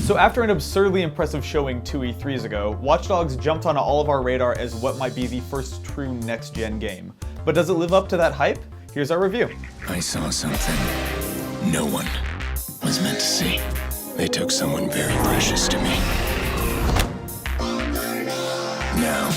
So after an absurdly impressive showing 2 E3s ago, Watch Dogs jumped onto all of our radar as what might be the first true next-gen game. But does it live up to that hype? Here's our review. I saw something no one was meant to see. They took someone very precious to me. Now,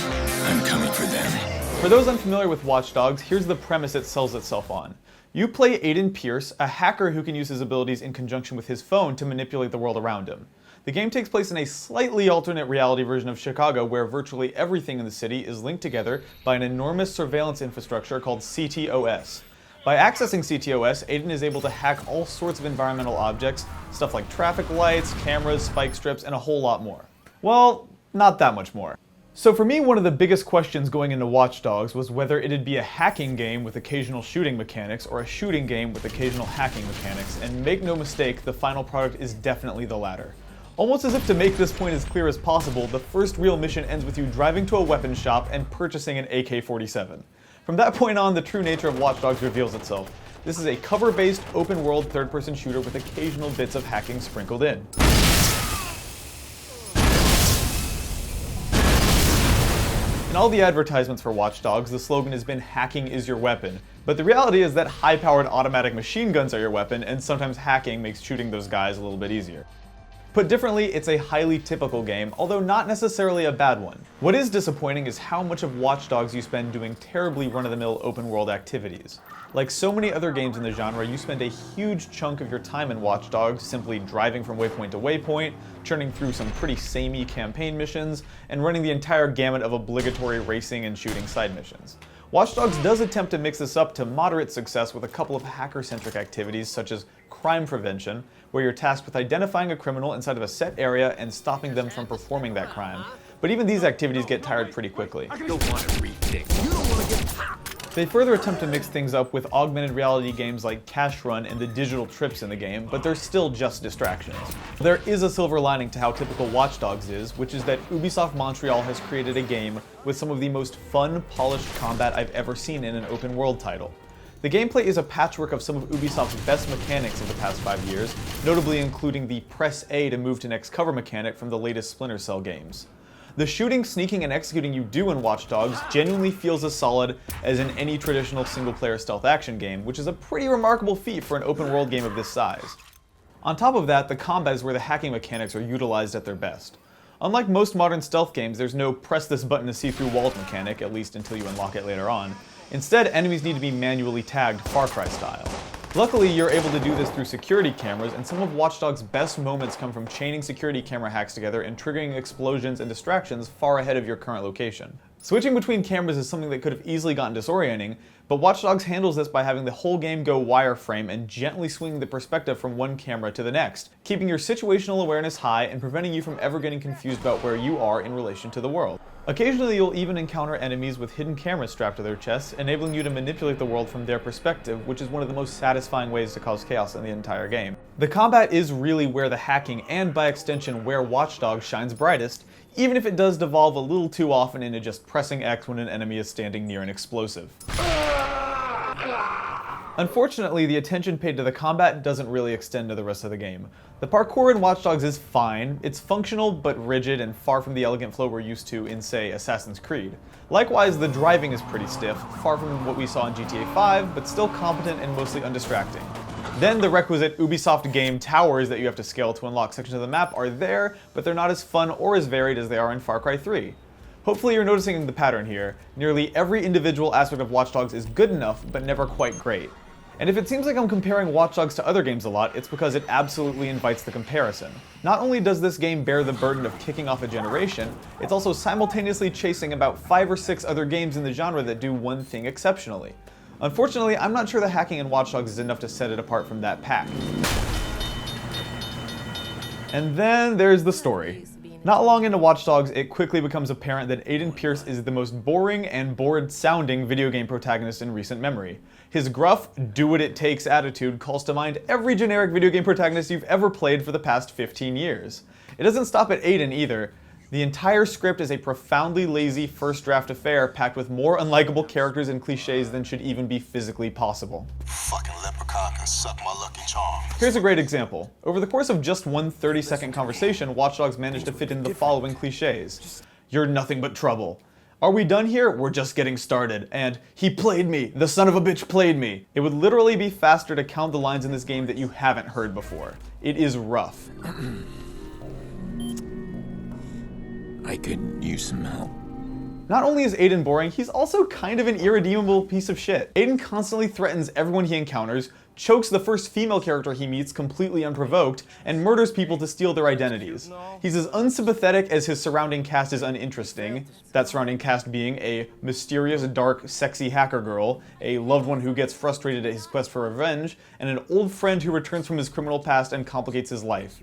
I'm coming for them. For those unfamiliar with Watch Dogs, here's the premise it sells itself on. You play Aiden Pierce, a hacker who can use his abilities in conjunction with his phone to manipulate the world around him. The game takes place in a slightly alternate reality version of Chicago where virtually everything in the city is linked together by an enormous surveillance infrastructure called CTOS. By accessing CTOS, Aiden is able to hack all sorts of environmental objects, stuff like traffic lights, cameras, spike strips, and a whole lot more. Well, not that much more. So for me, one of the biggest questions going into Watch Dogs was whether it'd be a hacking game with occasional shooting mechanics or a shooting game with occasional hacking mechanics, and make no mistake, the final product is definitely the latter. Almost as if to make this point as clear as possible, the first real mission ends with you driving to a weapons shop and purchasing an AK-47. From that point on, the true nature of Watch Dogs reveals itself. This is a cover-based, open-world, third-person shooter with occasional bits of hacking sprinkled in. In all the advertisements for Watch Dogs, the slogan has been "hacking is your weapon," but the reality is that high-powered automatic machine guns are your weapon, and sometimes hacking makes shooting those guys a little bit easier. Put differently, it's a highly typical game, although not necessarily a bad one. What is disappointing is how much of Watch Dogs you spend doing terribly run-of-the-mill open-world activities. Like so many other games in the genre, you spend a huge chunk of your time in Watch Dogs simply driving from waypoint to waypoint, churning through some pretty samey campaign missions, and running the entire gamut of obligatory racing and shooting side missions. Watch Dogs does attempt to mix this up to moderate success with a couple of hacker-centric activities such as crime prevention, where you're tasked with identifying a criminal inside of a set area and stopping them from performing that crime. But even these activities get tired pretty quickly. They further attempt to mix things up with augmented reality games like Cash Run and the digital trips in the game, but they're still just distractions. There is a silver lining to how typical Watch Dogs is, which is that Ubisoft Montreal has created a game with some of the most fun, polished combat I've ever seen in an open world title. The gameplay is a patchwork of some of Ubisoft's best mechanics of the past 5 years, notably including the press A to move to next cover mechanic from the latest Splinter Cell games. The shooting, sneaking, and executing you do in Watch Dogs genuinely feels as solid as in any traditional single-player stealth action game, which is a pretty remarkable feat for an open-world game of this size. On top of that, the combat is where the hacking mechanics are utilized at their best. Unlike most modern stealth games, there's no press this button to see through walls mechanic, at least until you unlock it later on. Instead, enemies need to be manually tagged Far Cry style. Luckily, you're able to do this through security cameras, and some of Watch Dogs' best moments come from chaining security camera hacks together and triggering explosions and distractions far ahead of your current location. Switching between cameras is something that could have easily gotten disorienting, but Watch Dogs handles this by having the whole game go wireframe and gently swinging the perspective from one camera to the next, keeping your situational awareness high and preventing you from ever getting confused about where you are in relation to the world. Occasionally, you'll even encounter enemies with hidden cameras strapped to their chests, enabling you to manipulate the world from their perspective, which is one of the most satisfying ways to cause chaos in the entire game. The combat is really where the hacking, and by extension where Watch Dogs shines brightest, even if it does devolve a little too often into just pressing X when an enemy is standing near an explosive. Unfortunately, the attention paid to the combat doesn't really extend to the rest of the game. The parkour in Watch Dogs is fine, it's functional but rigid and far from the elegant flow we're used to in, say, Assassin's Creed. Likewise, the driving is pretty stiff, far from what we saw in GTA 5, but still competent and mostly undistracting. Then the requisite Ubisoft game towers that you have to scale to unlock sections of the map are there, but they're not as fun or as varied as they are in Far Cry 3. Hopefully you're noticing the pattern here. Nearly every individual aspect of Watch Dogs is good enough, but never quite great. And if it seems like I'm comparing Watch Dogs to other games a lot, it's because it absolutely invites the comparison. Not only does this game bear the burden of kicking off a generation, it's also simultaneously chasing about 5 or 6 other games in the genre that do one thing exceptionally. Unfortunately, I'm not sure the hacking in Watch Dogs is enough to set it apart from that pack. And then there's the story. Not long into Watch Dogs, it quickly becomes apparent that Aiden Pierce is the most boring and bored-sounding video game protagonist in recent memory. His gruff, do-what-it-takes attitude calls to mind every generic video game protagonist you've ever played for the past 15 years. It doesn't stop at Aiden either. The entire script is a profoundly lazy first draft affair packed with more unlikable characters and cliches than should even be physically possible. Fucking leprechaun. suck my lucky charm. Here's a great example. Over the course of just one 30-second conversation, Watch Dogs managed to fit in the following cliches. You're nothing but trouble. Are we done here? We're just getting started. And he played me. The son of a bitch played me. It would literally be faster to count the lines in this game that you haven't heard before. It is rough. I could use some help. Not only is Aiden boring, he's also kind of an irredeemable piece of shit. Aiden constantly threatens everyone he encounters, chokes the first female character he meets completely unprovoked, and murders people to steal their identities. He's as unsympathetic as his surrounding cast is uninteresting, that surrounding cast being a mysterious, dark, sexy hacker girl, a loved one who gets frustrated at his quest for revenge, and an old friend who returns from his criminal past and complicates his life.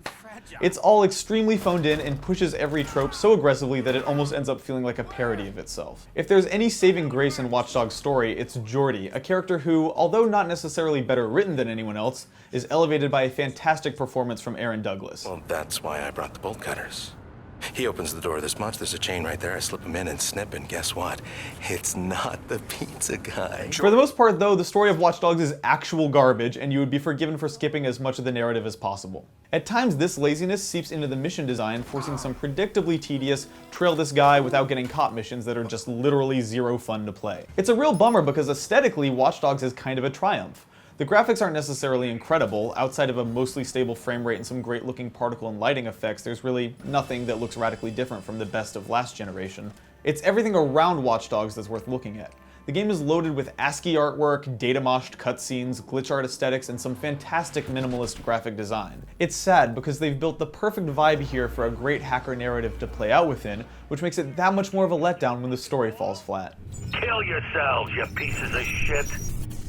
It's all extremely phoned in and pushes every trope so aggressively that it almost ends up feeling like a parody of itself. If there's any saving grace in Watch Dogs' story, it's Jordy, a character who, although not necessarily better written than anyone else, is elevated by a fantastic performance from Aaron Douglas. Well, that's why I brought the bolt cutters. He opens the door this much, there's a chain right there, I slip him in and snip, and guess what? It's not the pizza guy. For the most part, though, the story of Watch Dogs is actual garbage, and you would be forgiven for skipping as much of the narrative as possible. At times, this laziness seeps into the mission design, forcing some predictably tedious, trail this guy without getting caught missions that are just literally zero fun to play. It's a real bummer because aesthetically, Watch Dogs is kind of a triumph. The graphics aren't necessarily incredible. Outside of a mostly stable frame rate and some great looking particle and lighting effects, there's really nothing that looks radically different from the best of last generation. It's everything around Watch Dogs that's worth looking at. The game is loaded with ASCII artwork, data-moshed cutscenes, glitch art aesthetics, and some fantastic minimalist graphic design. It's sad because they've built the perfect vibe here for a great hacker narrative to play out within, which makes it that much more of a letdown when the story falls flat. Kill yourselves, you pieces of shit!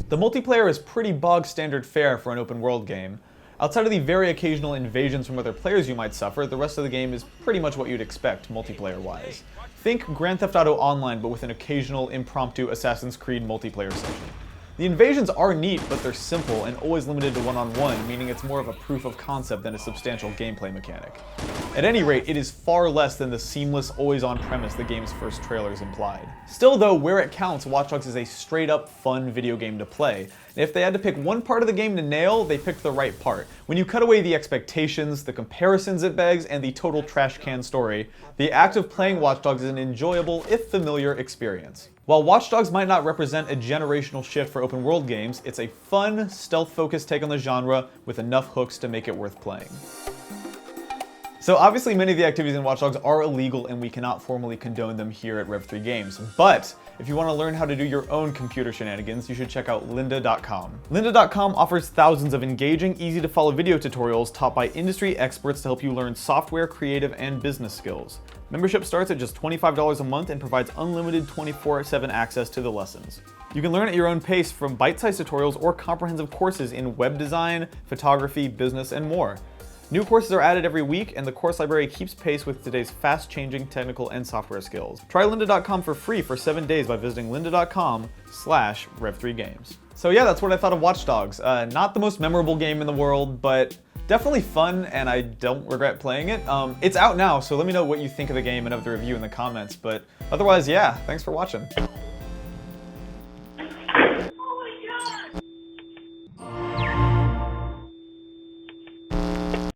The multiplayer is pretty bog standard fare for an open world game. Outside of the very occasional invasions from other players you might suffer, the rest of the game is pretty much what you'd expect multiplayer-wise. Think Grand Theft Auto Online, but with an occasional impromptu Assassin's Creed multiplayer session. The invasions are neat, but they're simple and always limited to one-on-one, meaning it's more of a proof of concept than a substantial gameplay mechanic. At any rate, it is far less than the seamless, always-on premise the game's first trailers implied. Still though, where it counts, Watch Dogs is a straight-up fun video game to play. And if they had to pick one part of the game to nail, they picked the right part. When you cut away the expectations, the comparisons it begs, and the total trash can story, the act of playing Watch Dogs is an enjoyable, if familiar, experience. While Watch Dogs might not represent a generational shift for open world games, it's a fun, stealth-focused take on the genre with enough hooks to make it worth playing. So obviously many of the activities in Watch Dogs are illegal and we cannot formally condone them here at Rev3 Games, but if you want to learn how to do your own computer shenanigans, you should check out lynda.com. Lynda.com offers thousands of engaging, easy-to-follow video tutorials taught by industry experts to help you learn software, creative, and business skills. Membership starts at just $25 a month and provides unlimited 24/7 access to the lessons. You can learn at your own pace from bite-sized tutorials or comprehensive courses in web design, photography, business, and more. New courses are added every week, and the course library keeps pace with today's fast-changing technical and software skills. Try lynda.com for free for 7 days by visiting lynda.com/rev3games. So yeah, that's what I thought of Watch Dogs. Not the most memorable game in the world, but definitely fun, and I don't regret playing it. It's out now, so let me know what you think of the game and of the review in the comments, but otherwise, yeah, thanks for watching.